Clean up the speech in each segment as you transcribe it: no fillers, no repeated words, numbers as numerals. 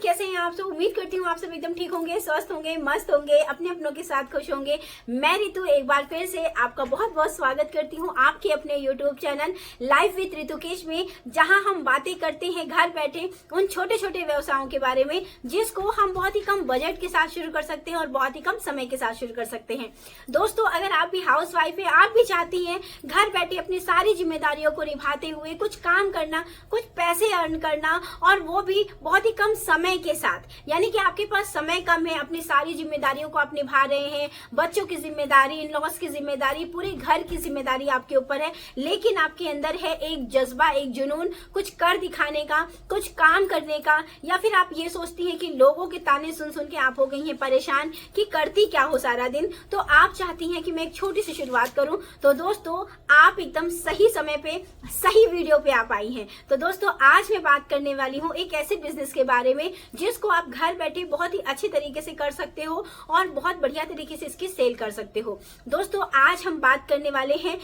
कैसे हैं आप सब। उम्मीद करती हूँ आप सब एकदम ठीक होंगे, स्वस्थ होंगे, मस्त होंगे, अपने अपनों के साथ खुश होंगे। मैं रितु एक बार फिर से आपका बहुत बहुत स्वागत करती हूँ आपके अपने YouTube चैनल लाइफ विद रितुकेश में, जहां हम बातें करते हैं घर बैठे उन छोटे छोटे व्यवसायों के बारे में जिसको हम बहुत ही कम बजट के साथ शुरू कर सकते हैं और बहुत ही कम समय के साथ शुरू कर सकते हैं। दोस्तों, अगर आप भी हाउस वाइफ है, आप भी चाहती हैं घर बैठे अपनी सारी जिम्मेदारियों को निभाते हुए कुछ काम करना, कुछ पैसे अर्न करना, और वो भी बहुत ही कम समय के साथ, यानी कि आपके पास समय कम है, अपनी सारी जिम्मेदारियों को आप निभा रहे हैं, बच्चों की जिम्मेदारी, इन लॉस की जिम्मेदारी, पूरे घर की जिम्मेदारी आपके ऊपर है, लेकिन आपके अंदर है एक जज्बा, एक जुनून कुछ कर दिखाने का, कुछ काम करने का, या फिर आप ये सोचती हैं कि लोगों के ताने सुन सुन के आप हो गई हैं परेशान कि करती क्या हो सारा दिन, तो आप चाहती हैं कि मैं एक छोटी सी शुरुआत करूं। तो दोस्तों, आप एकदम सही समय पे सही वीडियो पे आप आई हैं। तो दोस्तों, आज मैं बात करने वाली हूं एक ऐसे बिजनेस के बारे में जिसको आप घर बैठे बहुत ही अच्छे तरीके से कर सकते हो और बहुत बढ़िया तरीके से इसकी सेल कर सकते हो। दोस्तों, आज हम बात करने वाले हैं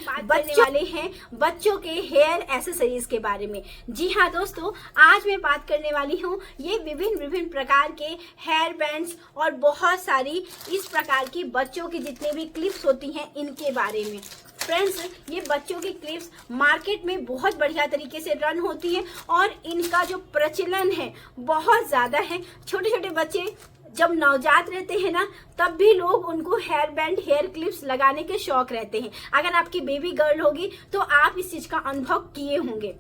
बच्चों के हेयर एक्सेसरीज के बारे में। जी हाँ दोस्तों, आज मैं बात करने वाली हूँ ये विभिन्न प्रकार के हेयर बैंड्स और बहुत सारी इस प्रकार की बच्चों की जितने भी क्लिप्स होती हैं इनके बारे में। फ्रेंड्स, ये बच्चों की क्लिप्स मार्केट में बहुत बढ़िया तरीके से रन होती है और इनका जो प्रचलन है बहुत ज़्यादा है। छोटे छोटे बच्चे जब नवजात रहते हैं ना, तब भी लोग उनको हेयर बैंड, हेयर क्लिप्स लगाने के शौक रहते हैं। अगर आपकी बेबी गर्ल होगी तो आप इस चीज़ का अनुभव किए होंगे।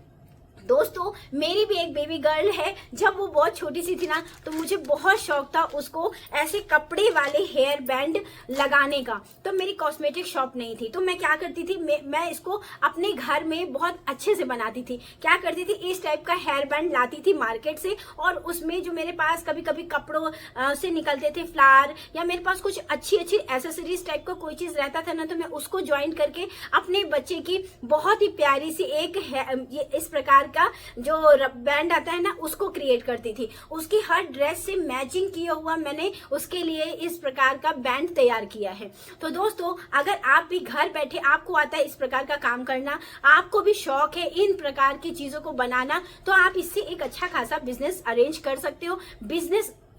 दोस्तों, मेरी भी एक बेबी गर्ल है। जब वो बहुत छोटी सी थी ना, तो मुझे बहुत शौक था उसको ऐसे कपड़े वाले हेयर बैंड लगाने का। तो मेरी कॉस्मेटिक शॉप नहीं थी, तो मैं क्या करती थी, मैं इसको अपने घर में बहुत अच्छे से बनाती थी। क्या करती थी, इस टाइप का हेयर बैंड लाती थी मार्केट से, और उसमें जो मेरे पास कभी कभी कपड़ों से निकलते थे फ्लावर, या मेरे पास कुछ अच्छी अच्छी एसेसरीज टाइप का कोई चीज रहता था ना, तो मैं उसको ज्वाइन करके अपने बच्चे की बहुत ही प्यारी सी एक इस प्रकार का जो बैंड आता है ना, उसको क्रिएट करती थी। उसकी हर ड्रेस से मैचिंग किया हुआ मैंने उसके लिए इस प्रकार का बैंड तैयार किया है। तो दोस्तों, अगर आप भी घर बैठे, आपको आता है इस प्रकार का काम करना, आपको भी शौक है इन प्रकार की चीजों को बनाना, तो आप इससे एक अच्छा खासा बिजनेस अरेंज कर सकते हो।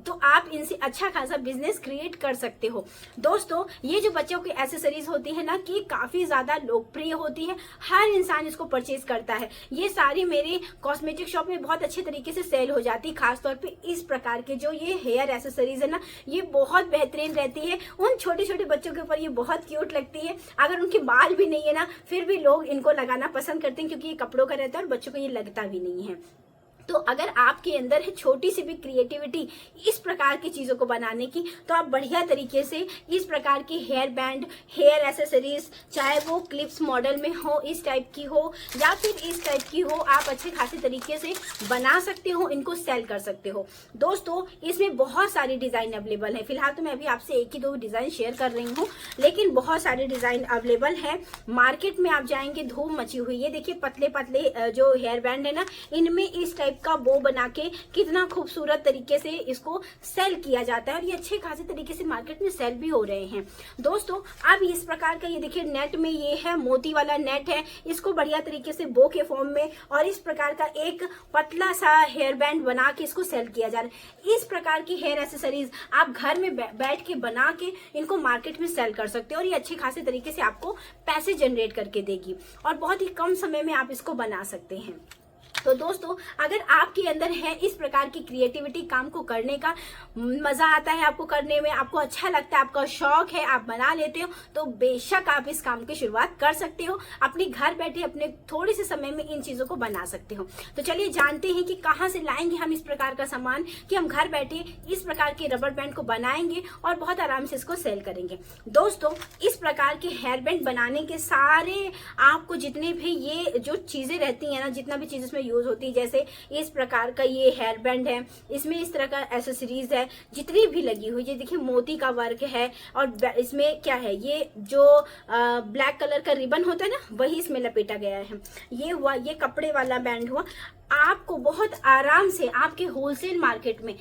तो आप इनसे अच्छा खासा बिजनेस क्रिएट कर सकते हो। दोस्तों, ये जो बच्चों की एक्सेसरीज होती है ना, कि काफी ज्यादा लोकप्रिय होती है, हर इंसान इसको परचेज करता है। ये सारी मेरी कॉस्मेटिक शॉप में बहुत अच्छे तरीके से सेल हो जाती है। खासतौर पे इस प्रकार के जो ये हेयर एक्सेसरीज है ना, ये बहुत बेहतरीन रहती है। उन छोटे छोटे बच्चों के ऊपर ये बहुत क्यूट लगती है। अगर उनके बाल भी नहीं है ना, फिर भी लोग इनको लगाना पसंद करते हैं, क्योंकि ये कपड़ों का रहता है और बच्चों को ये लगता भी नहीं है। तो अगर आपके अंदर है छोटी सी भी क्रिएटिविटी इस प्रकार की चीजों को बनाने की, तो आप बढ़िया तरीके से इस प्रकार की हेयर बैंड, हेयर एक्सेसरीज, चाहे वो क्लिप्स मॉडल में हो, इस टाइप की हो या फिर इस टाइप की हो, आप अच्छे खासे तरीके से बना सकते हो, इनको सेल कर सकते हो। दोस्तों, इसमें बहुत सारी डिजाइन अवेलेबल है। फिलहाल तो मैं अभी आपसे एक ही दो डिजाइन शेयर कर रही हूँ, लेकिन बहुत सारे डिजाइन अवेलेबल है। मार्केट में आप जाएंगे, धूम मची हुई है। देखिए, पतले पतले जो हेयर बैंड है ना, इनमें इस टाइप का बो बना के कितना खूबसूरत तरीके से इसको सेल किया जाता है, और ये अच्छे खासे तरीके से मार्केट में सेल भी हो रहे हैं। दोस्तों, अब इस प्रकार का ये देखिए नेट में, ये है मोती वाला नेट है, इसको बढ़िया तरीके से बो के फॉर्म में और इस प्रकार का एक पतला सा हेयर बैंड बना के इसको सेल किया जा रहा है। इस प्रकार की हेयर एक्सेसरीज आप घर में बैठ के बना के इनको मार्केट में सेल कर सकते हो, और ये अच्छे खासे तरीके से आपको पैसे जनरेट करके देगी, और बहुत ही कम समय में आप इसको बना सकते हैं। तो दोस्तों, अगर आपके अंदर है इस प्रकार की क्रिएटिविटी, काम को करने का मजा आता है, आपको करने में आपको अच्छा लगता है, आपका शौक है, आप बना लेते हो, तो बेशक आप इस काम की शुरुआत कर सकते हो। अपने घर बैठे अपने थोड़े से समय में इन चीजों को बना सकते हो। तो चलिए जानते हैं कि कहाँ से लाएंगे हम इस प्रकार का सामान, कि हम घर बैठे इस प्रकार के रबर बैंड को बनाएंगे और बहुत आराम से इसको सेल करेंगे। दोस्तों, इस प्रकार के हेयर बैंड बनाने के सारे आपको जितने भी ये जो चीजें रहती है ना, जितना भी चीज इसमें यूज होती है, जैसे इस प्रकार का ये हेयर बैंड है, इसमें इस तरह का एसेसरीज है, जितनी भी लगी हुई, ये देखिए मोती का वर्क है, और इसमें क्या है, ये जो ब्लैक कलर का रिबन होता है ना, वही इसमें लपेटा गया है। ये हुआ, ये कपड़े वाला बैंड हुआ। आपको बहुत आराम से आपके होलसेल मार्केट में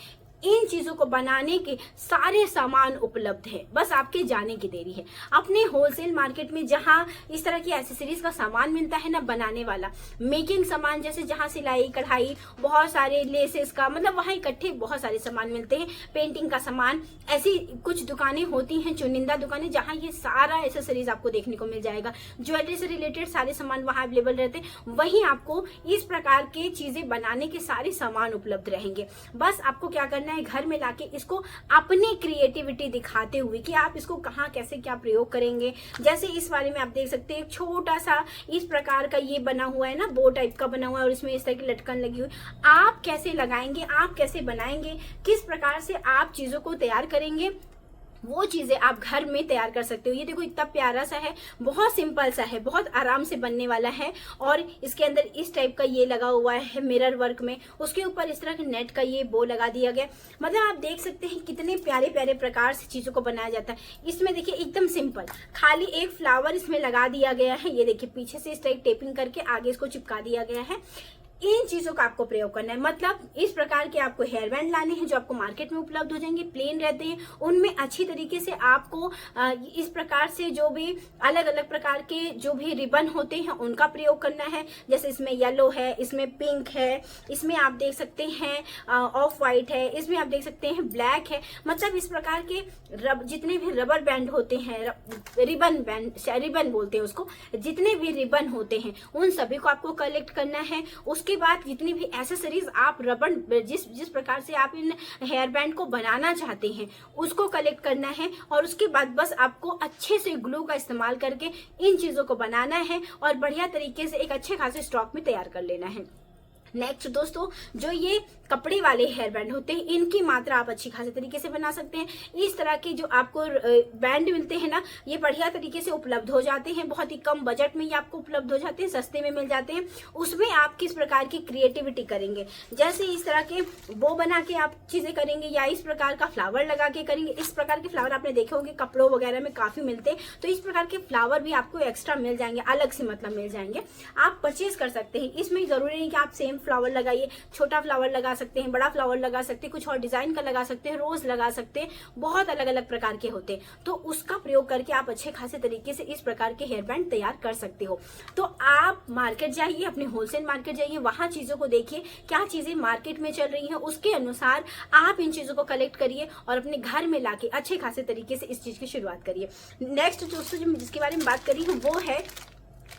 इन चीजों को बनाने के सारे सामान उपलब्ध है, बस आपके जाने की देरी है। अपने होलसेल मार्केट में जहां इस तरह की एसेसरीज का सामान मिलता है ना, बनाने वाला मेकिंग सामान, जैसे जहां सिलाई कढ़ाई, बहुत सारे लेसेस का, मतलब वहां इकट्ठे बहुत सारे सामान मिलते हैं, पेंटिंग का सामान, ऐसी कुछ दुकानें होती हैं, चुनिंदा दुकानें, जहां ये सारा एसेसरीज आपको देखने को मिल जाएगा। ज्वेलरी से रिलेटेड सारे सामान वहां अवेलेबल रहते हैं। वहीं आपको इस प्रकार के चीजें बनाने के सारे सामान उपलब्ध रहेंगे। बस आपको क्या करना है, घर में लाके इसको अपनी क्रिएटिविटी दिखाते हुए कि आप इसको कहाँ कैसे क्या प्रयोग करेंगे। जैसे इस वाले में आप देख सकते हैं, छोटा सा इस प्रकार का ये बना हुआ है ना, बो टाइप का बना हुआ है और इसमें इस तरह की लटकन लगी हुई। आप कैसे लगाएंगे, आप कैसे बनाएंगे, किस प्रकार से आप चीजों को तैयार करेंगे, वो चीजें आप घर में तैयार कर सकते हो। ये देखो इतना प्यारा सा है, बहुत सिंपल सा है, बहुत आराम से बनने वाला है। और इसके अंदर इस टाइप का ये लगा हुआ है मिरर वर्क में, उसके ऊपर इस तरह के नेट का ये बो लगा दिया गया। मतलब आप देख सकते हैं कितने प्यारे प्यारे प्रकार से चीजों को बनाया जाता है। इसमें देखिए एकदम सिंपल, खाली एक फ्लावर इसमें लगा दिया गया है। ये देखिए पीछे से इस टाइप टेपिंग करके आगे इसको चिपका दिया गया है। इन चीजों का आपको प्रयोग करना है। मतलब इस प्रकार के आपको हेयर बैंड लाने हैं जो आपको मार्केट में उपलब्ध हो जाएंगे, प्लेन रहते हैं, उनमें अच्छी तरीके से आपको इस प्रकार से जो भी अलग अलग प्रकार के जो भी रिबन होते हैं उनका प्रयोग करना है। जैसे इसमें येलो है, इसमें पिंक है, इसमें आप देख सकते हैं ऑफ वाइट है, इसमें आप देख सकते हैं ब्लैक है। मतलब इस प्रकार के जितने भी रबर बैंड होते हैं, रिबन बैंड, रिबन बोलते हैं उसको, जितने भी रिबन होते हैं उन सभी को आपको कलेक्ट करना है। उसके बाद जितनी भी एसेसरीज आप रबड़, जिस प्रकार से आप इन हेयर बैंड को बनाना चाहते हैं उसको कलेक्ट करना है। और उसके बाद बस आपको अच्छे से ग्लू का इस्तेमाल करके इन चीजों को बनाना है और बढ़िया तरीके से एक अच्छे खासे स्टॉक में तैयार कर लेना है। नेक्स्ट दोस्तों, जो ये कपड़े वाले हेयर बैंड होते हैं इनकी मात्रा आप अच्छी खासी तरीके से बना सकते हैं। इस तरह के जो आपको बैंड मिलते हैं ना, ये बढ़िया तरीके से उपलब्ध हो जाते हैं, बहुत ही कम बजट में ये आपको उपलब्ध हो जाते हैं, सस्ते में मिल जाते हैं। उसमें आप किस प्रकार की क्रिएटिविटी करेंगे, जैसे इस तरह के बो बना के आप चीजें करेंगे या इस प्रकार का फ्लावर लगा के करेंगे। इस प्रकार के फ्लावर आपने देखे होंगे कपड़ों वगैरह में काफी मिलते हैं, तो इस प्रकार के फ्लावर भी आपको एक्स्ट्रा मिल जाएंगे, अलग से मतलब मिल जाएंगे, आप परचेज कर सकते हैं। इसमें जरूरी नहीं कि आप सेम फ्लावर लगाइए, छोटा फ्लावर लगा सकते हैं, बड़ा फ्लावर लगा सकते हैं, कुछ और डिजाइन का लगा सकते हैं, रोज लगा सकते हैं, बहुत अलग अलग प्रकार के होते हैं। तो उसका प्रयोग करके आप अच्छे खासे तरीके से इस प्रकार के हेयर बैंड तैयार कर सकते हो। तो आप मार्केट जाइए, अपने होलसेल मार्केट जाइए, वहां चीजों को देखिए क्या चीजें मार्केट में चल रही हैं, उसके अनुसार आप इन चीजों को कलेक्ट करिए और अपने घर में लाके अच्छे खासे तरीके से इस चीज की शुरुआत करिए। नेक्स्ट दोस्तों जिसके बारे में बात करी हूँ वो है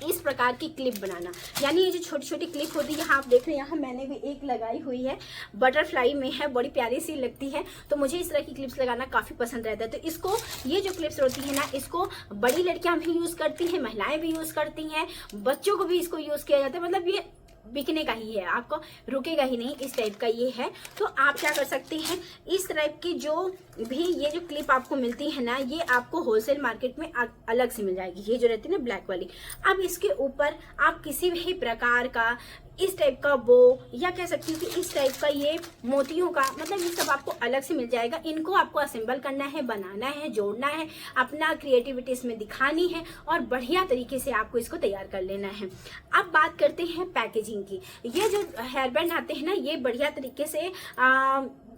इस प्रकार की क्लिप बनाना। यानी ये जो छोटी छोटी क्लिप होती है, यहाँ आप देख रहे हैं, यहाँ मैंने भी एक लगाई हुई है, बटरफ्लाई में है, बड़ी प्यारी सी लगती है। तो मुझे इस तरह की क्लिप्स लगाना काफी पसंद रहता है। तो इसको, ये जो क्लिप्स होती है ना, इसको बड़ी लड़कियां भी यूज करती हैं, महिलाएं भी यूज करती हैं, बच्चों को भी इसको यूज किया जाता है। मतलब ये बिकने का ही है, आपको रुकेगा ही नहीं, इस टाइप का ये है। तो आप क्या कर सकते हैं, इस टाइप की जो भी ये जो क्लिप आपको मिलती है ना, ये आपको होलसेल मार्केट में अलग से मिल जाएगी, ये जो रहती है ना ब्लैक वाली। अब इसके ऊपर आप किसी भी प्रकार का इस टाइप का बो, या कह सकती हूँ कि इस टाइप का ये मोतियों का, मतलब ये सब आपको अलग से मिल जाएगा। इनको आपको असेंबल करना है, बनाना है, जोड़ना है, अपना क्रिएटिविटी इसमें दिखानी है और बढ़िया तरीके से आपको इसको तैयार कर लेना है। अब बात करते हैं पैकेजिंग की। ये जो हेयर बैंड आते हैं ना, ये बढ़िया तरीके से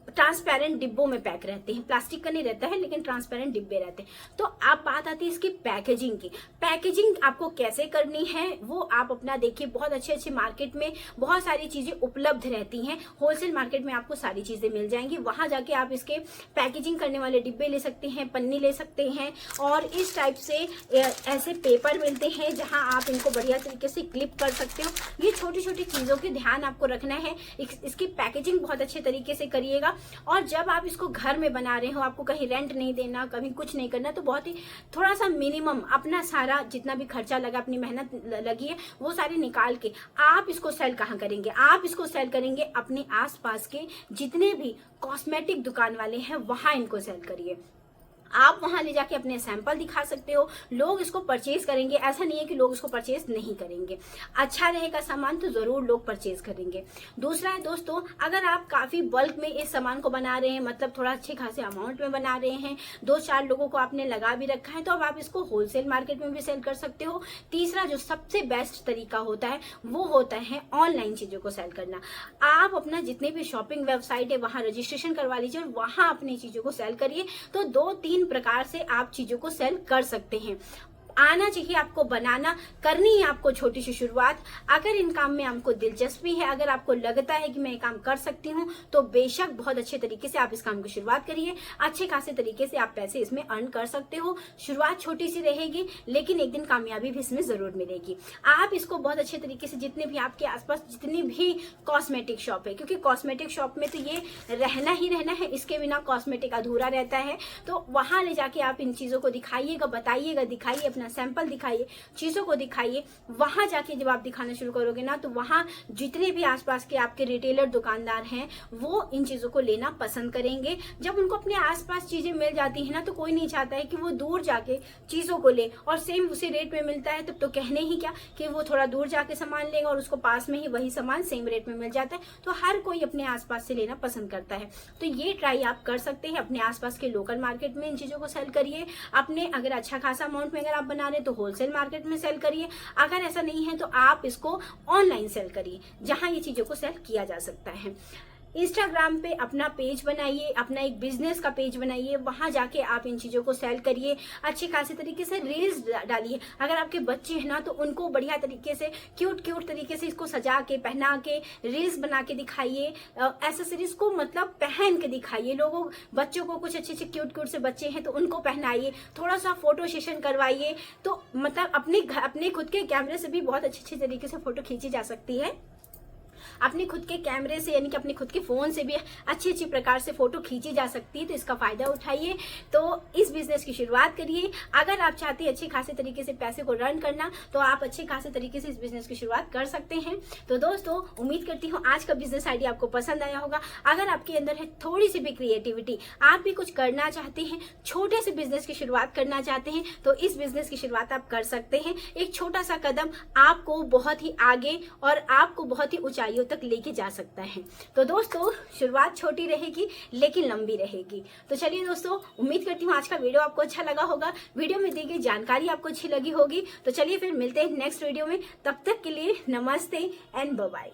ट्रांसपेरेंट डिब्बों में पैक रहते हैं, प्लास्टिक का नहीं रहता है लेकिन ट्रांसपेरेंट डिब्बे रहते हैं। तो अब बात आती है इसकी पैकेजिंग की। पैकेजिंग आपको कैसे करनी है वो आप अपना देखिए, बहुत अच्छे अच्छे मार्केट में बहुत सारी चीजें उपलब्ध रहती हैं, होलसेल मार्केट में आपको सारी चीजें मिल जाएंगी। वहां जाके आप इसके पैकेजिंग करने वाले डिब्बे ले सकते हैं, पन्नी ले सकते हैं, और इस टाइप से ऐसे पेपर मिलते हैं जहां आप इनको बढ़िया तरीके से क्लिप कर सकते हो। ये छोटी छोटी चीजों के ध्यान आपको रखना है, इसकी पैकेजिंग बहुत अच्छे तरीके से करिएगा। और जब आप इसको घर में बना रहे हो, आपको कहीं रेंट नहीं देना, कभी कुछ नहीं करना, तो बहुत ही थोड़ा सा मिनिमम अपना सारा जितना भी खर्चा लगा, अपनी मेहनत लगी है, वो सारी निकाल के आप इसको सेल कहाँ करेंगे, आप इसको सेल करेंगे अपने आसपास के जितने भी कॉस्मेटिक दुकान वाले हैं वहां इनको सेल करिए। आप वहां ले जाके अपने सैंपल दिखा सकते हो, लोग इसको परचेज करेंगे। ऐसा नहीं है कि लोग इसको परचेज नहीं करेंगे, अच्छा रहेगा सामान तो जरूर लोग परचेज करेंगे। दूसरा है दोस्तों, अगर आप काफी बल्क में इस सामान को बना रहे हैं, मतलब थोड़ा अच्छे खासे अमाउंट में बना रहे हैं, 2-4 लोगों को आपने लगा भी रखा है, तो अब आप इसको होलसेल मार्केट में भी सेल कर सकते हो। तीसरा जो सबसे बेस्ट तरीका होता है वो होता है ऑनलाइन चीजों को सेल करना। आप अपना जितने भी शॉपिंग वेबसाइट है वहां रजिस्ट्रेशन करवा लीजिए और वहां अपनी चीजों को सेल करिए। तो 2-3 प्रकार से आप चीजों को सेल कर सकते हैं। आना चाहिए आपको, बनाना करनी है आपको छोटी सी शुरुआत। अगर इन काम में आपको दिलचस्पी है, अगर आपको लगता है कि मैं ये काम कर सकती हूँ, तो बेशक बहुत अच्छे तरीके से आप इस काम की शुरुआत करिए। अच्छे खासे तरीके से आप पैसे इसमें अर्न कर सकते हो। शुरुआत छोटी सी रहेगी लेकिन एक दिन कामयाबी भी इसमें जरूर मिलेगी। आप इसको बहुत अच्छे तरीके से, जितने भी आपके आसपास जितनी भी कॉस्मेटिक शॉप है, क्योंकि कॉस्मेटिक शॉप में तो ये रहना ही रहना है, इसके बिना कॉस्मेटिक अधूरा रहता है, तो वहां ले जाके आप इन चीजों को दिखाइएगा, बताइएगा, दिखाइए, अपना सैंपल दिखाइए, चीजों को दिखाइए। वहां जाके जब आप दिखाना शुरू करोगे ना, तो वहां जितने भी आसपास के आपके रिटेलर दुकानदार हैं वो इन चीजों को लेना पसंद करेंगे। जब उनको अपने आसपास चीजें मिल जाती है ना, तो कोई नहीं चाहता है कि वो दूर जाके चीजों को ले, और सेम उसी रेट में मिलता है तब तो कहने ही क्या कि वो थोड़ा दूर जाके सामान लेगा और उसको पास में ही वही सामान सेम रेट में मिल जाता है। तो हर कोई अपने आसपास से लेना पसंद करता है। तो ये ट्राई आप कर सकते हैं, अपने आसपास के लोकल मार्केट में इन चीजों को सेल करिए। अपने अगर अच्छा खासा अमाउंट में अगर आप बना रहे तो होलसेल मार्केट में सेल करिए। अगर ऐसा नहीं है तो आप इसको ऑनलाइन सेल करिए, जहां ये चीजों को सेल किया जा सकता है। इंस्टाग्राम पे अपना पेज बनाइए, अपना एक बिजनेस का पेज बनाइए, वहां जाके आप इन चीजों को सेल करिए। अच्छे खासे तरीके से रील्स डालिए। अगर आपके बच्चे हैं ना, तो उनको बढ़िया तरीके से क्यूट तरीके से इसको सजा के, पहना के, रील्स बना के दिखाइए। एक्सेसरीज को मतलब पहन के दिखाइए लोगों, बच्चों को कुछ अच्छे क्यूट से बच्चे हैं तो उनको पहनाइए, थोड़ा सा फोटो सेशन करवाइए। तो मतलब अपने खुद के कैमरे से भी बहुत अच्छे तरीके से फोटो खींची जा सकती है। अपने खुद के कैमरे से, यानी कि अपने खुद के फोन से भी अच्छी प्रकार से फोटो खींची जा सकती है। तो इसका फायदा उठाइए, तो इस बिजनेस की शुरुआत करिए। अगर आप चाहते हैं अच्छे खासे तरीके से पैसे को रन करना, तो आप अच्छे खासे तरीके से इस बिजनेस की शुरुआत कर सकते हैं। तो दोस्तों, उम्मीद करती हूँ आज का बिजनेस आइडिया आपको पसंद आया होगा। अगर आपके अंदर है थोड़ी सी भी क्रिएटिविटी, आप भी कुछ करना चाहते हैं, छोटे से बिजनेस की शुरुआत करना चाहते हैं, तो इस बिजनेस की शुरुआत आप कर सकते हैं। एक छोटा सा कदम आपको बहुत ही आगे और आपको बहुत ही ऊंचाइयों तक लेके जा सकता है। तो दोस्तों, शुरुआत छोटी रहेगी लेकिन लंबी रहेगी। तो चलिए दोस्तों, उम्मीद करती हूँ आज का वीडियो आपको अच्छा लगा होगा, वीडियो में दी गई जानकारी आपको अच्छी लगी होगी। तो चलिए फिर मिलते हैं नेक्स्ट वीडियो में। तब तक के लिए नमस्ते एंड बाय बाय।